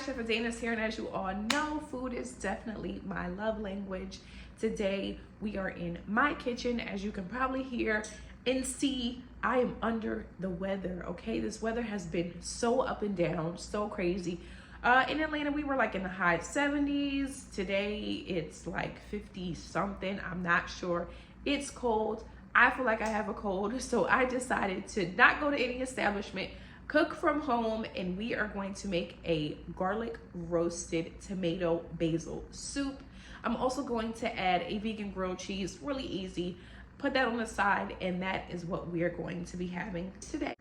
Chef Adana's here, and as you all know, food is definitely my love language. Today we are in my kitchen. As you can probably hear and see, I am under the weather. Okay, this weather has been so up and down, so crazy. In Atlanta we were like in the high 70s. Today it's like 50 something. I'm not sure. It's cold. I feel like I have a cold, so I decided to not go to any establishment, cook from home, and we are going to make a garlic roasted tomato basil soup. I'm also going to add a vegan grilled cheese, really easy. Put that on the side, and that is what we are going to be having today.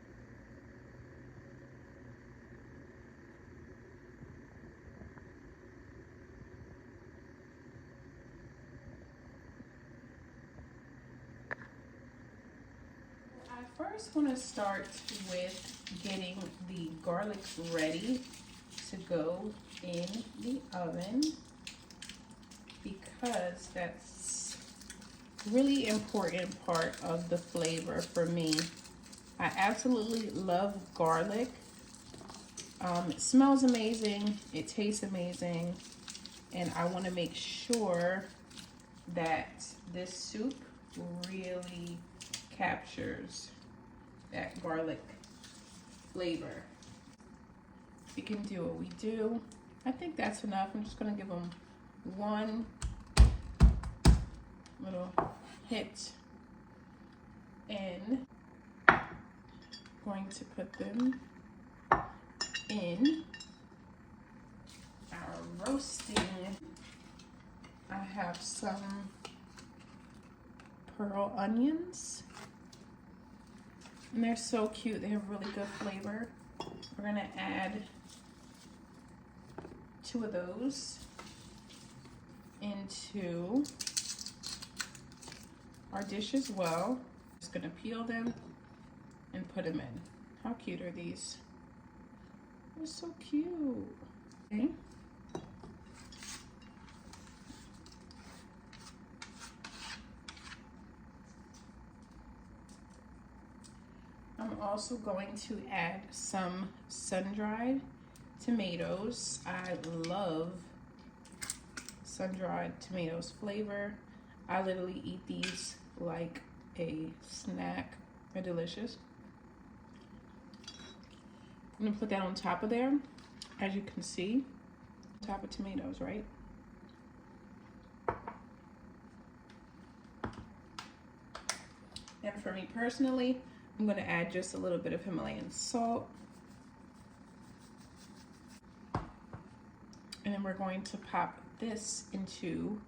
I first want to start with getting the garlic ready to go in the oven, because that's really important part of the flavor for me. I absolutely love garlic. It smells amazing, it tastes amazing, and I want to make sure that this soup really captures that garlic flavor. We can do what we do. I think that's enough. I'm just going to give them one little hit, and going to put them in our roasting. I have some pearl onions, and they're so cute. They have really good flavor. We're gonna add 2 of those into our dish as well. Just gonna peel them and put them in. How cute are these? They're so cute. Okay. I'm also going to add some sun-dried tomatoes. I love sun-dried tomatoes flavor. I literally eat these like a snack. They're delicious. I'm gonna put that on top of there. As you can see, top of tomatoes, right? And for me personally, I'm gonna add just a little bit of Himalayan salt. And then we're going to pop this into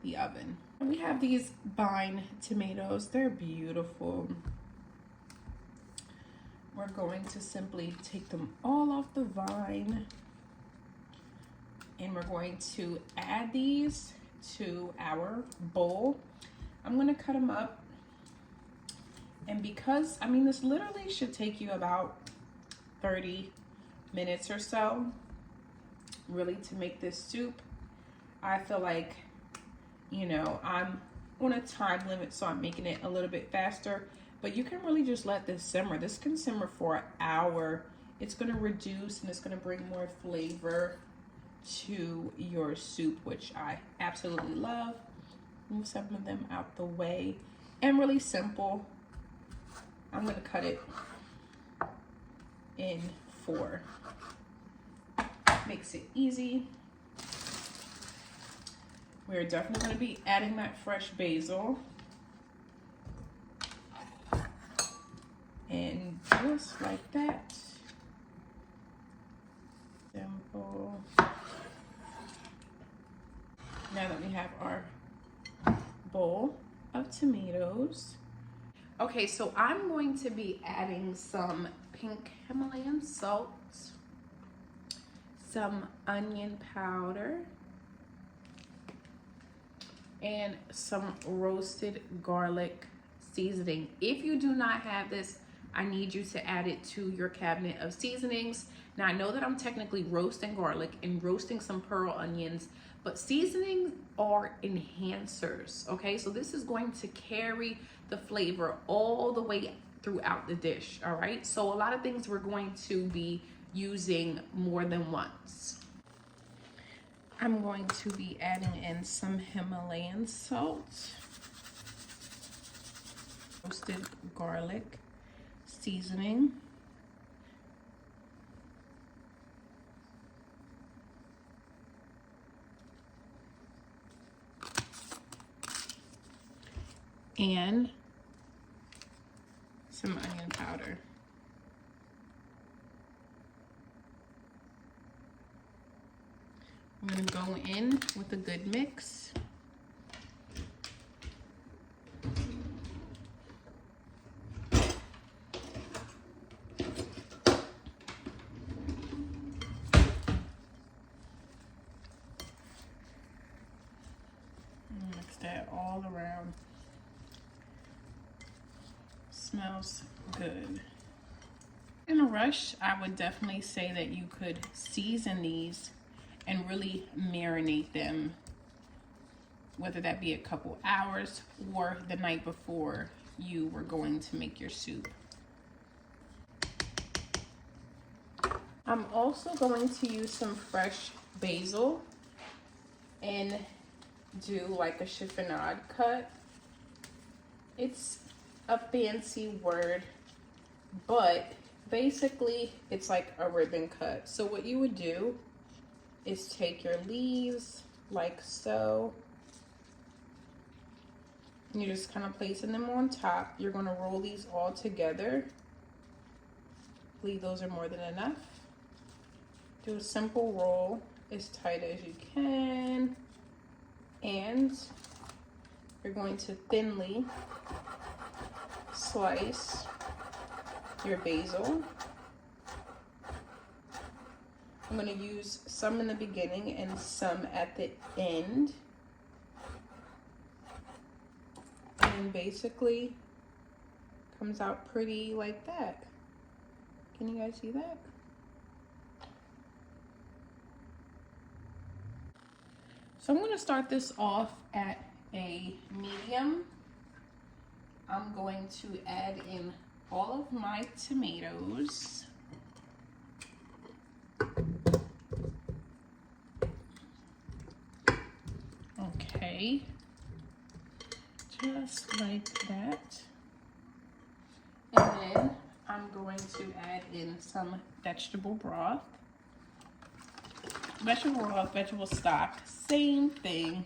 the oven. And we have these vine tomatoes. They're beautiful. We're going to simply take them all off the vine, and we're going to add these to our bowl. I'm gonna cut them up, and because, I mean, this literally should take you about 30 minutes or so, really, to make this soup. I feel like, you know, I'm on a time limit, so I'm making it a little bit faster, but you can really just let this simmer. This can simmer for an hour. It's gonna reduce, and it's gonna bring more flavor to your soup, which I absolutely love. Move some of them out the way, and really simple. I'm gonna cut it in 4. Makes it easy. We're definitely gonna be adding that fresh basil. And just like that. Simple. Now that we have our bowl of tomatoes. Okay, so I'm going to be adding some pink Himalayan salt, some onion powder, and some roasted garlic seasoning. If you do not have this, I need you to add it to your cabinet of seasonings. Now, I know that I'm technically roasting garlic and roasting some pearl onions, but seasonings are enhancers, okay? So this is going to carry the flavor all the way throughout the dish, all right? So a lot of things we're going to be using more than once. I'm going to be adding in some Himalayan salt, roasted garlic seasoning, and some onion powder. I'm going to go in with a good mix. Mix that all around. Smells good. In a rush, I would definitely say that you could season these and really marinate them, whether that be a couple hours or the night before you were going to make your soup. I'm also going to use some fresh basil and do like a chiffonade cut. It's a fancy word, but basically it's like a ribbon cut. So what you would do is take your leaves like so, and you're just kind of placing them on top. You're going to roll these all together. I believe those are more than enough. Do a simple roll as tight as you can, and you're going to thinly slice your basil. I'm going to use some in the beginning and some at the end. And basically comes out pretty like that. Can you guys see that? So I'm going to start this off at a medium. I'm going to add in all of my tomatoes. Okay, just like that. And then I'm going to add in some vegetable broth. Vegetable broth, vegetable stock, same thing.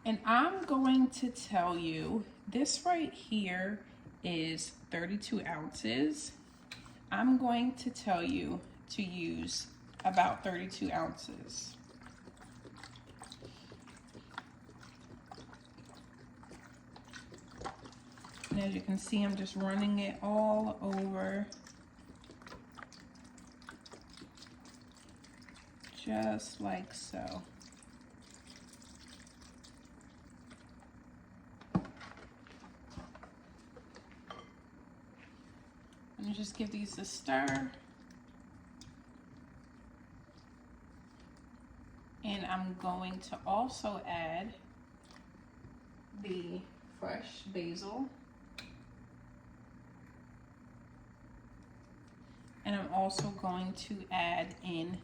And I'm going to tell you, this right here is 32 ounces. I'm going to tell you to use about 32 ounces. And as you can see, I'm just running it all over. Just like so. And just give these a stir. And I'm going to also add the fresh basil. And I'm also going to add in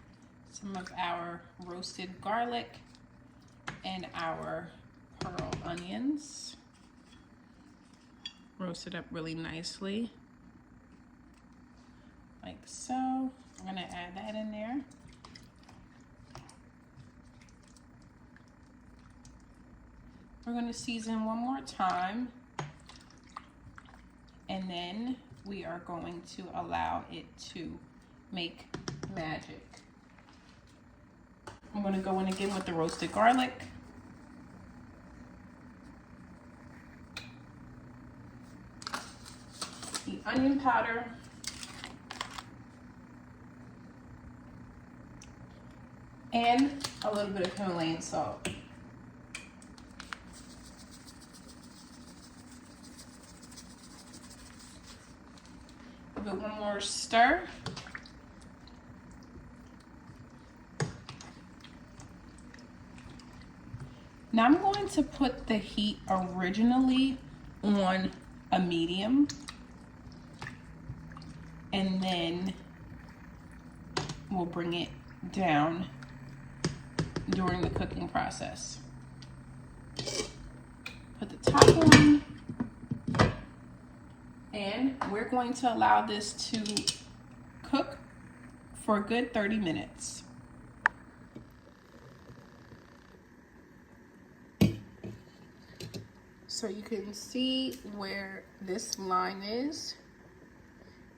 some of our roasted garlic and our pearl onions. Roast it up really nicely, like so. I'm gonna add that in there. We're gonna season one more time, and then we are going to allow it to make magic. I'm going to go in again with the roasted garlic. The onion powder. And a little bit of Himalayan salt. Give it one more stir. Now I'm going to put the heat originally on a medium, and then we'll bring it down during the cooking process. Put the top on, and we're going to allow this to cook for a good 30 minutes. So you can see where this line is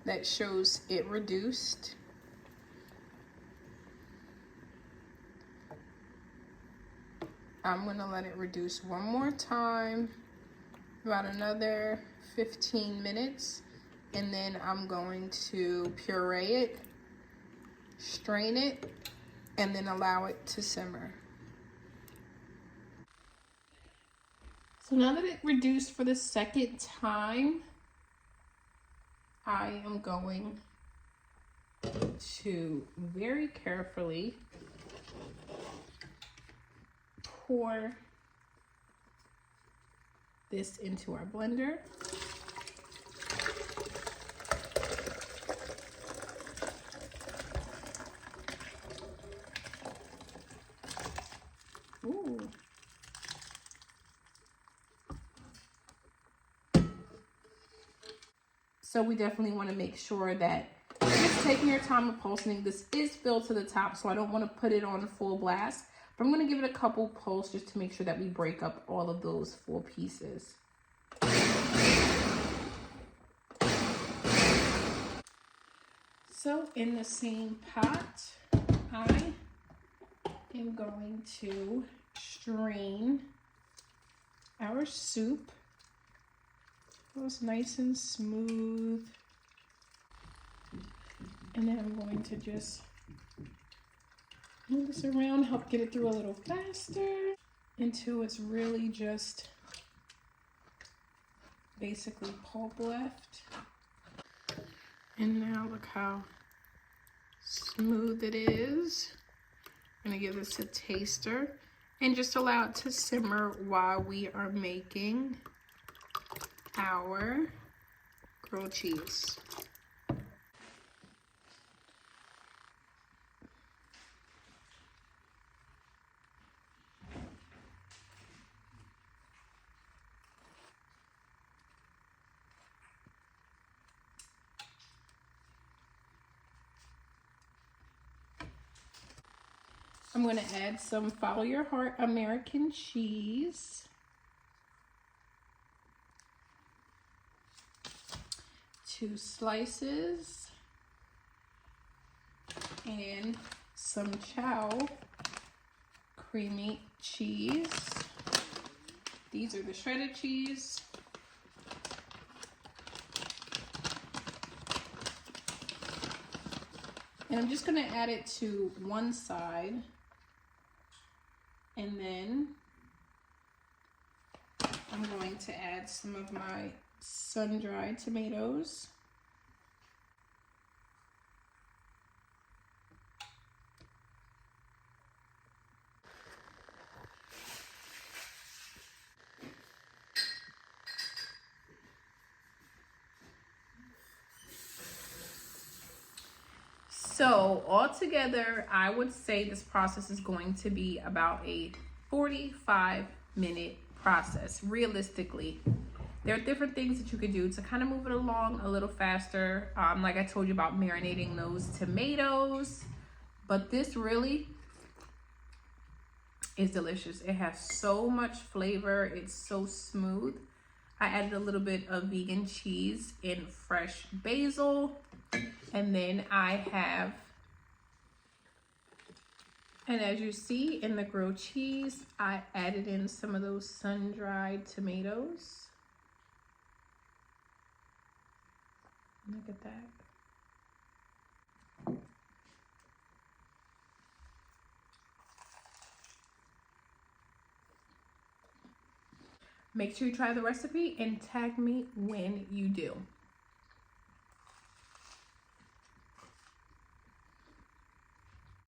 that shows it reduced. I'm gonna let it reduce one more time, about another 15 minutes, and then I'm going to puree it, strain it, and then allow it to simmer. So now that it reduced for the second time, I am going to very carefully pour this into our blender. Ooh. So we definitely want to make sure that just taking your time with pulsing. This is filled to the top, so I don't want to put it on full blast. But I'm going to give it a couple pulse just to make sure that we break up all of those full pieces. So in the same pot, I am going to strain our soup. So it's nice and smooth. And then I'm going to just move this around, help get it through a little faster until it's really just basically pulp left. And now look how smooth it is. I'm gonna give this a taster and just allow it to simmer while we are making our grilled cheese. I'm going to add some Follow Your Heart American cheese. 2 slices. And some Chow creamy cheese. These are the shredded cheese. And I'm just going to add it to one side. And then I'm going to add some of my sun-dried tomatoes. So altogether, I would say this process is going to be about a 45-minute process, realistically. There are different things that you could do to kind of move it along a little faster. Like I told you about marinating those tomatoes, but this really is delicious. It has so much flavor. It's so smooth. I added a little bit of vegan cheese and fresh basil. And then I have, and as you see in the grilled cheese, I added in some of those sun-dried tomatoes. Look at that. Make sure you try the recipe and tag me when you do.